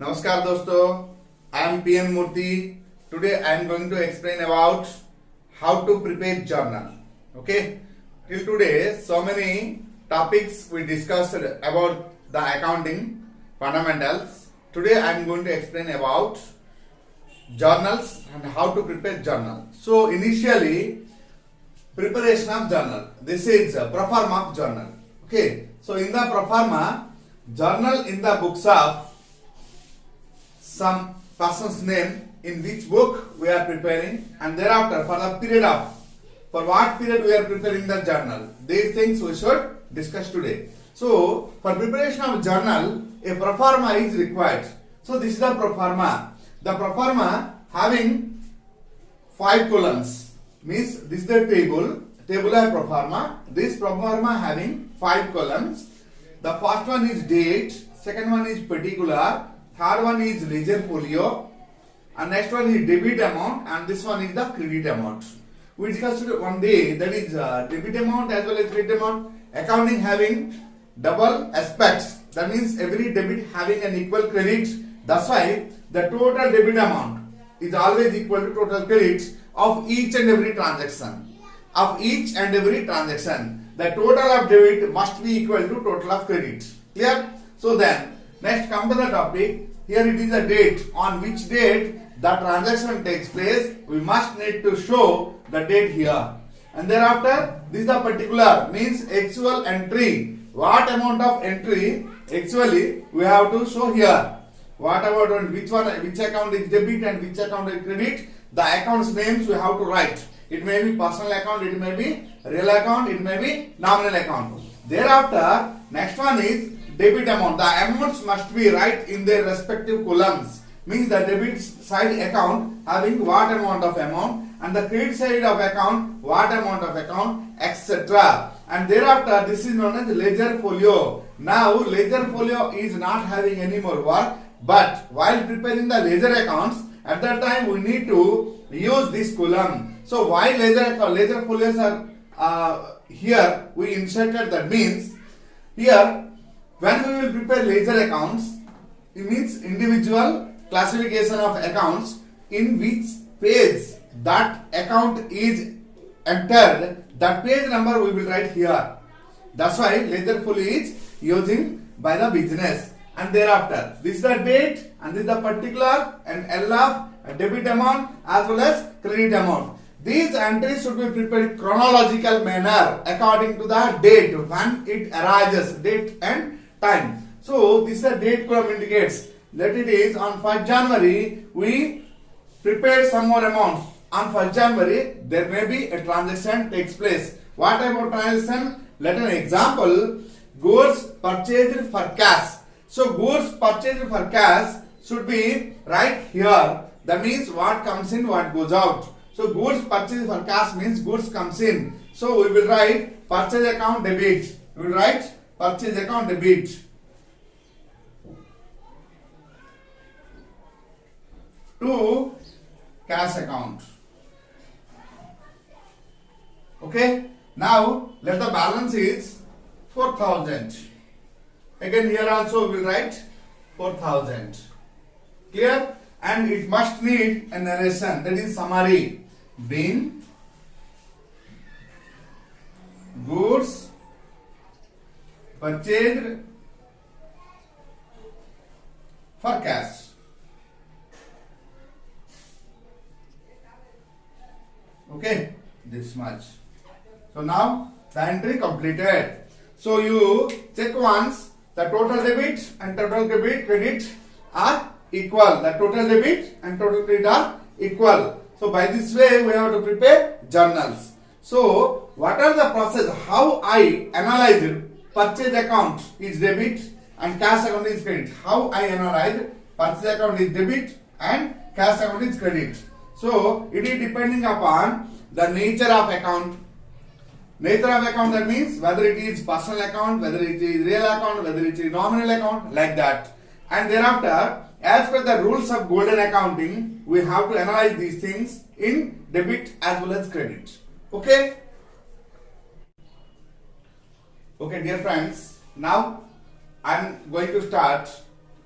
Namaskar dosto, I am PN Murthy. Today I am going to explain about how to prepare journal. Okay, till today so many topics we discussed about the accounting fundamentals. Today I am going to explain about journals and how to prepare journal. So initially preparation of journal. This is a proforma of journal. Okay, so in the proforma journal in the books of some person's name in which book we are preparing, and thereafter for what period we are preparing the journal. These things we should discuss today. So for preparation of journal a proforma is required. So this is the proforma. The proforma having 5 columns means this is the tabular proforma. This proforma having 5 columns. The first one is date, second one is particular, third one is ledger folio, and next one is debit amount, and this one is the credit amount. We discussed one day, that is debit amount as well as credit amount. Accounting having double aspects, that means every debit having an equal credit. That's why the total debit amount is always equal to total credits of each and every transaction. The total of debit must be equal to total of credit. Clear? So then, next come to the topic. Here it is a date. On which date the transaction takes place, we must need to show the date here. And thereafter, this is the particular, means actual entry. What amount of entry actually we have to show here. What about which account is debit and which account is credit? The accounts names we have to write. It may be personal account, it may be real account, it may be nominal account. Thereafter, next one is debit amount. The amounts must be right in their respective columns. Means the debit side account having what amount of amount, and the credit side of account what amount of account, etc. And thereafter, this is known as ledger folio. Now ledger folio is not having any more work, but while preparing the ledger accounts, at that time we need to use this column. So while ledger folios are here, we inserted, that means here when we will prepare ledger accounts, it means individual classification of accounts in which page that account is entered, that page number we will write here. That's why ledger folio is using by the business. And thereafter, this is the date and this is the particular and LF, debit amount as well as credit amount. These entries should be prepared chronological manner according to the date when it arises, date and time. So this is the date column indicates that it is on 1st January we prepared some more amount. On 1st January there may be a transaction takes place. What about transaction? Let an example, goods purchased for cash. So goods purchased for cash should be right here. That means what comes in, what goes out. So goods purchased for cash means goods comes in. So we will write purchase account debit. We will write purchase account debit. To cash account. Okay. Now let the balance is 4,000. Again here also we will write 4,000. Clear? And it must need a narration, that is summary. Being goods purchased for cash. Okay, this much. So now the entry completed. So you check once the total debit and total credit are equal. The total debit and total credit are equal. So by this way we have to prepare journals. So what are the process? How I analyze purchase account is debit and cash account is credit. How I analyze purchase account is debit and cash account is credit. So it is depending upon the nature of account. Nature of account, that means whether it is personal account, whether it is real account, whether it is nominal account, like that. And thereafter, as per the rules of golden accounting, we have to analyze these things in debit as well as credit. Okay? Okay, dear friends, now I am going to start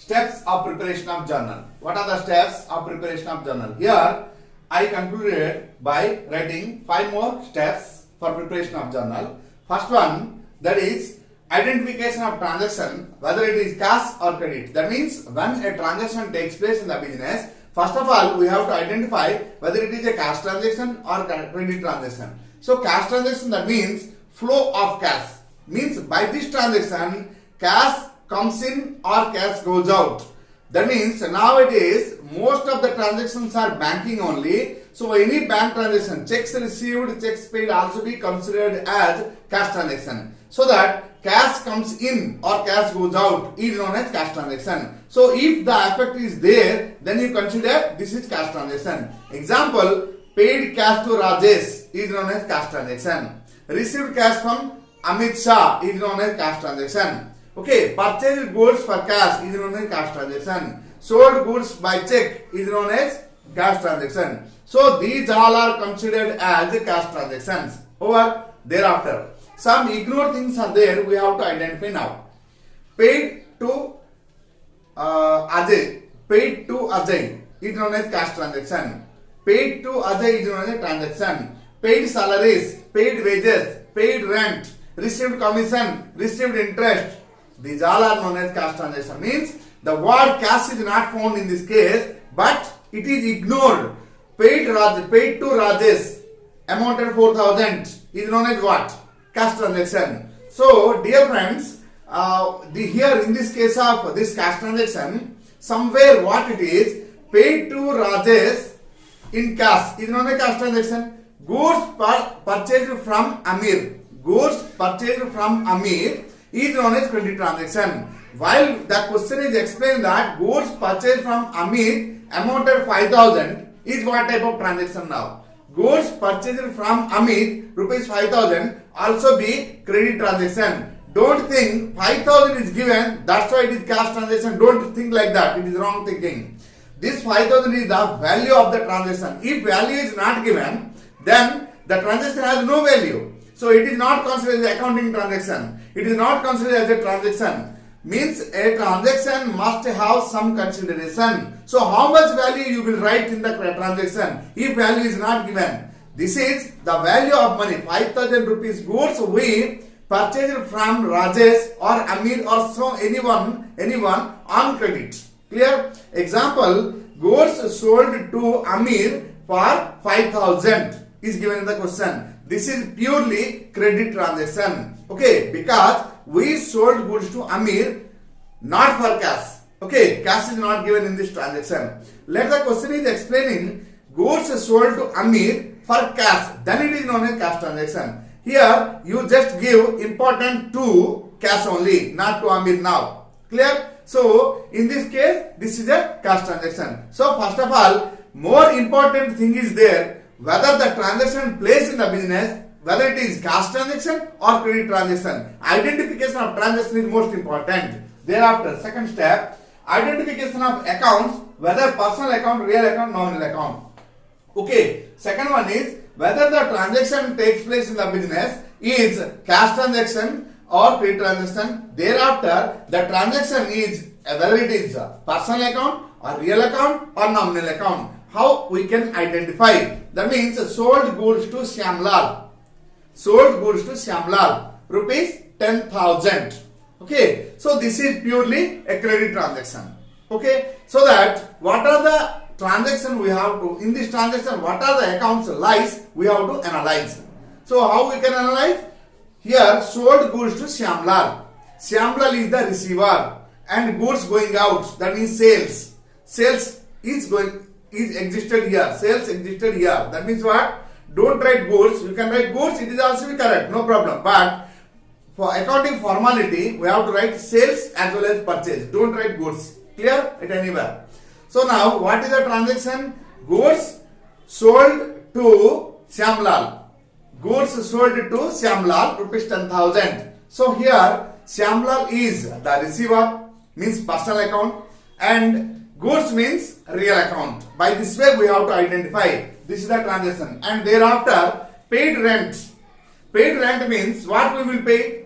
steps of preparation of journal. What are the steps of preparation of journal? Here I concluded by writing 5 more steps for preparation of journal. First one, that is identification of transaction, whether it is cash or credit. That means when a transaction takes place in the business, first of all we have to identify whether it is a cash transaction or credit transaction. So cash transaction, that means flow of cash, means by this transaction cash comes in or cash goes out. That means nowadays most of the transactions are banking only. So any bank transaction, checks received, checks paid also be considered as cash transaction. So that cash comes in or cash goes out is known as cash transaction. So if the effect is there, then you consider this is cash transaction. Example, paid cash to Rajesh is known as cash transaction. Received cash from Amit Shah is known as cash transaction. Okay, purchased goods for cash is known as cash transaction. Sold goods by check is known as cash transaction. So these all are considered as cash transactions. Over thereafter, some ignored things are there, we have to identify now. Paid to Ajay. Paid to Ajay is known as cash transaction. Paid to Ajay is known as transaction. Paid salaries, paid wages, paid rent, received commission, received interest. These all are known as cash transaction. Means the word cash is not found in this case, but it is ignored. Paid to Rajesh, amounted 4,000 is known as what? Cash transaction. So dear friends, here in this case of this cash transaction, somewhere what it is, paid to Rajesh in cash is known as cash transaction. Goods purchased from Amir. Goods purchased from Amir is known as credit transaction. While the question is explained that goods purchased from Amir amounted 5,000 is what type of transaction now? Goods purchased from Amit rupees 5,000 also be credit transaction. Don't think 5,000 is given, that's why it is cash transaction. Don't think like that. It is wrong thinking. This 5,000 is the value of the transaction. If value is not given, then the transaction has no value. So it is not considered as accounting transaction. It is not considered as a transaction. Means a transaction must have some consideration. So how much value you will write in the transaction if value is not given? This is the value of money. 5,000 rupees goods we purchased from Rajesh or Amir or so anyone on credit. Clear? Example, goods sold to Amir for 5,000 is given in the question. This is purely credit transaction. Okay, because we sold goods to Amir not for cash. Okay, cash is not given in this transaction. Let the question is explaining goods sold to Amir for cash. Then it is known as cash transaction. Here you just give important to cash only, not to Amir now. Clear? So in this case, this is a cash transaction. So first of all, more important thing is there, whether the transaction placed in the business, whether it is cash transaction or credit transaction. Identification of transaction is most important. Thereafter, second step, identification of accounts, whether personal account, real account, nominal account. Okay, second one is whether the transaction takes place in the business is cash transaction or credit transaction. Thereafter, the transaction is whether it is personal account or real account or nominal account. How we can identify? That means sold goods to Shyamlal. Sold goods to Shyamlal, rupees 10,000. Okay, so this is purely a credit transaction. Okay, so that what are the transaction we have to, in this transaction, what are the accounts lies we have to analyze. So how we can analyze? Here sold goods to Shyamlal. Shyamlal is the receiver and goods going out, that means sales. Sales is existed here. Sales existed here. That means what? Don't write goods. You can write goods. It is also correct. No problem. But for accounting formality, we have to write sales as well as purchase. Don't write goods. Clear? It anywhere. So now, what is the transaction? Goods sold to Shyamlal. Goods sold to Shyamlal, rupees 10,000. So here, Shyamlal is the receiver, means personal account, and goods means real account. By this way, we have to identify. This is the transaction. And thereafter, paid rent. Paid rent means what we will pay?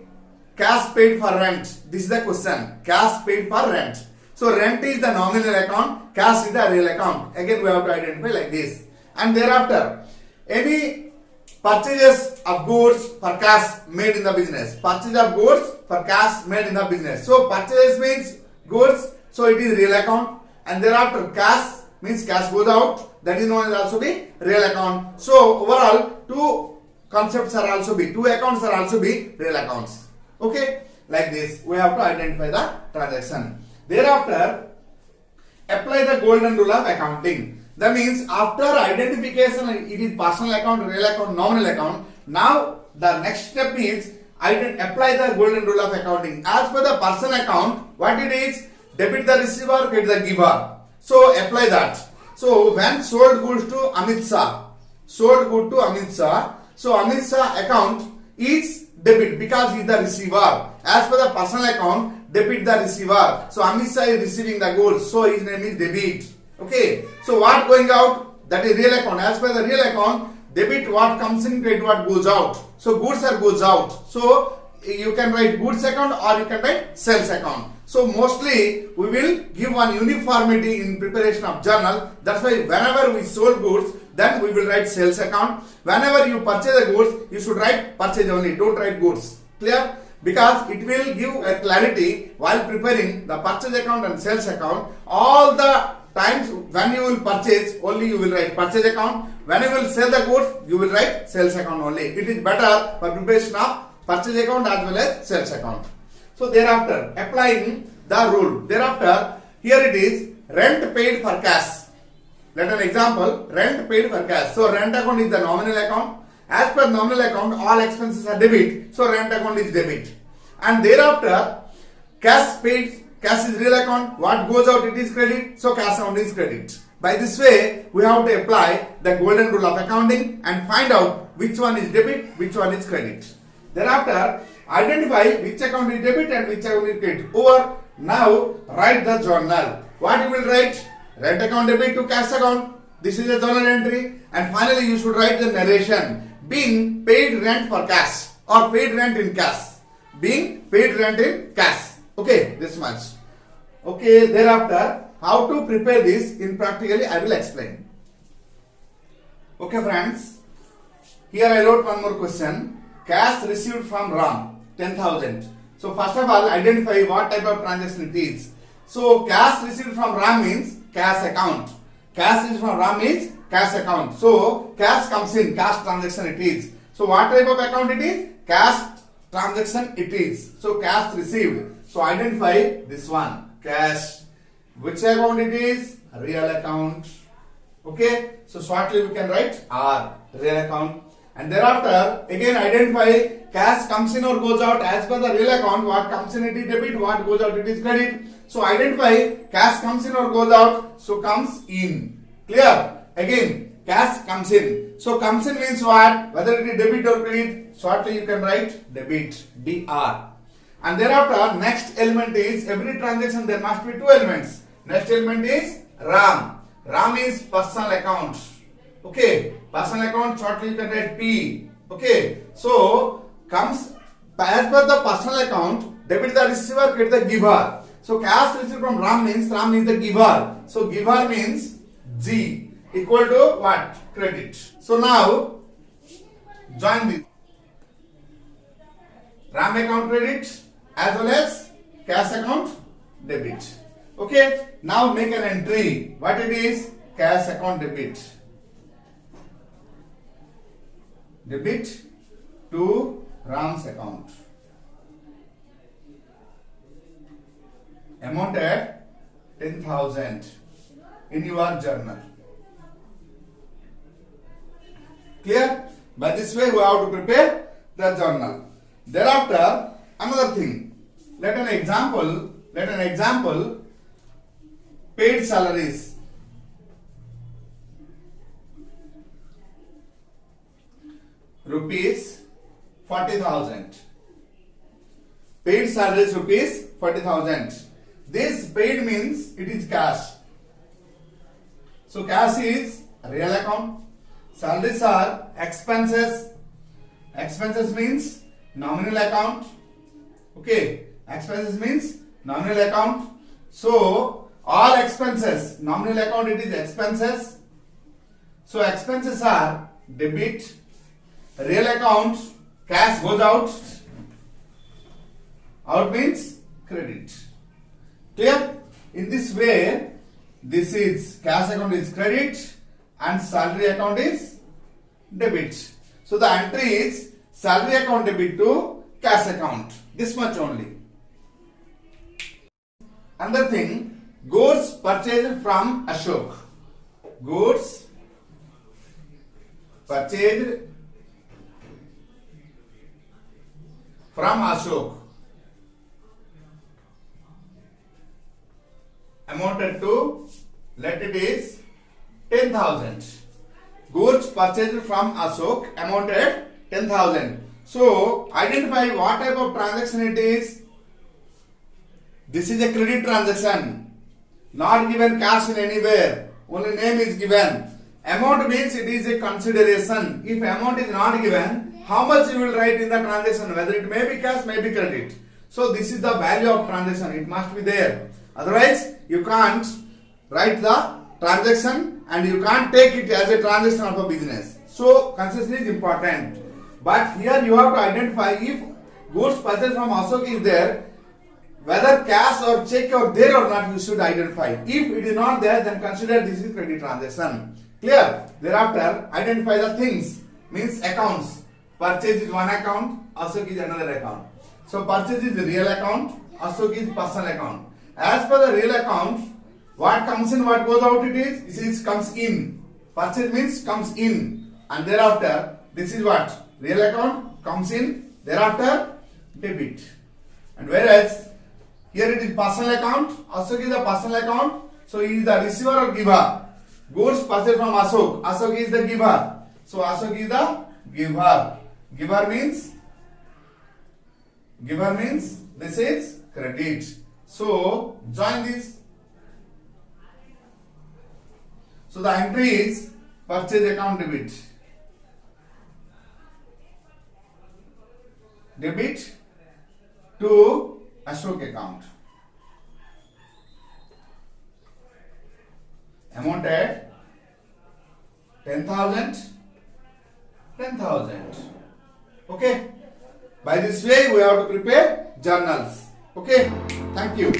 Cash paid for rent. This is the question. Cash paid for rent. So rent is the nominal account, cash is the real account. Again we have to identify like this. And thereafter, any purchases of goods for cash made in the business. Purchase of goods for cash made in the business. So purchases means goods, so it is real account. And thereafter cash means cash goes out, that is known as also be real account. So overall two accounts are also be real accounts. Okay, like this we have to identify the transaction. Thereafter, apply the golden rule of accounting. That means after identification, it is personal account, real account, nominal account. Now the next step is apply the golden rule of accounting. As per the personal account, what it is, debit the receiver, credit the giver. So apply that. So when sold goods to Amit Shah, so Amit Shah account is debit because he is the receiver. As per the personal account, debit the receiver. So Amit Shah is receiving the goods, so his name is debit. Okay. So what going out? That is real account. As per the real account, debit what comes in, credit what goes out. So goods are goes out. So you can write goods account or you can write sales account. So mostly we will give one uniformity in preparation of journal. That's why whenever we sold goods, then we will write sales account. Whenever you purchase the goods, you should write purchase only. Don't write goods. Clear? Because it will give a clarity while preparing the purchase account and sales account. All the times when you will purchase, only you will write purchase account. When you will sell the goods, you will write sales account only. It is better for preparation of purchase account as well as sales account. So thereafter, applying the rule. Thereafter, here it is rent paid for cash. Let an example, rent paid for cash. So rent account is the nominal account. As per nominal account, all expenses are debit. So rent account is debit. And thereafter, cash paid, cash is real account. What goes out, it is credit. So cash account is credit. By this way, we have to apply the golden rule of accounting and find out which one is debit, which one is credit. Thereafter, identify which account is debit and which account is credit. Over. Now, write the journal. What you will write? Rent account debit to cash account. This is a journal entry. And finally, you should write the narration. Being paid rent for cash or paid rent in cash. Being paid rent in cash. Okay, this much. Okay, thereafter, how to prepare this in practically I will explain. Okay, friends. Here I wrote one more question. Cash received from Ram, 10,000. So first of all, identify what type of transaction it is. So cash received from Ram means cash account. Cash received from Ram means cash account. So cash comes in, cash transaction it is. So what type of account it is? Cash transaction it is. So cash received. So identify this one, cash. Which account it is? Real account. Okay. So shortly we can write R, real account. And thereafter, again identify cash comes in or goes out. As per the real account, what comes in it is debit, what goes out it is credit. So identify cash comes in or goes out. So comes in. Clear? Again, cash comes in. So comes in means what? Whether it is debit or credit, shortly you can write debit, DR. And thereafter, next element is, every transaction there must be two elements. Next element is RAM. RAM is personal account. Okay, personal account, shortly you can write P. Okay, so comes as per the personal account, debit the receiver, credit the giver. So cash received from Ram means the giver. So giver means G equal to what? Credit. So now join this. RAM account credit as well as cash account debit. Okay, now make an entry. What it is? Cash account debit. Debit to Ram's account. Amount at 10,000 in your journal. Clear? By this way we have to prepare the journal. Thereafter, another thing. Let an example paid salaries. Rupees 40,000. Paid salaries rupees 40,000. This paid means it is cash. So cash is real account. Salaries are expenses. Expenses means nominal account. Okay. Expenses means nominal account. So all expenses, nominal account it is expenses. So expenses are debit. Real account, cash goes out. Out means credit. Clear? In this way, this is cash account is credit and salary account is debit. So the entry is salary account debit to cash account. This much only. Another thing, goods purchased from Ashok. Goods purchased from Ashok amounted to, let it is 10,000. Goods purchased from Ashok amounted 10,000. So identify what type of transaction it is. This is a credit transaction, not given cash in anywhere, only name is given. Amount means it is a consideration. If amount is not given, how much you will write in the transaction, whether it may be cash, may be credit. So this is the value of transaction, it must be there. Otherwise, you can't write the transaction and you can't take it as a transaction of a business. So consistency is important. But here you have to identify if goods purchased from Ashok is there, whether cash or check or there or not, you should identify. If it is not there, then consider this is credit transaction. Clear? Thereafter, identify the things, means accounts. Purchase is one account, Ashok is another account. So purchase is the real account, Ashok is personal account. As per the real account, what comes in, what goes out it is, this is comes in. Purchase means comes in. And thereafter, this is what? Real account comes in, thereafter debit. And whereas, here it is personal account, Ashok is the personal account, so he is the receiver or giver. Goods purchased from Ashok, Ashok is the giver. So Ashok is the giver. Giver means this is credit. So join this. So the entry is purchase account debit. Debit to Ashok account. Amount at 10,000. Okay. By this way, we have to prepare journals. Okay. Thank you.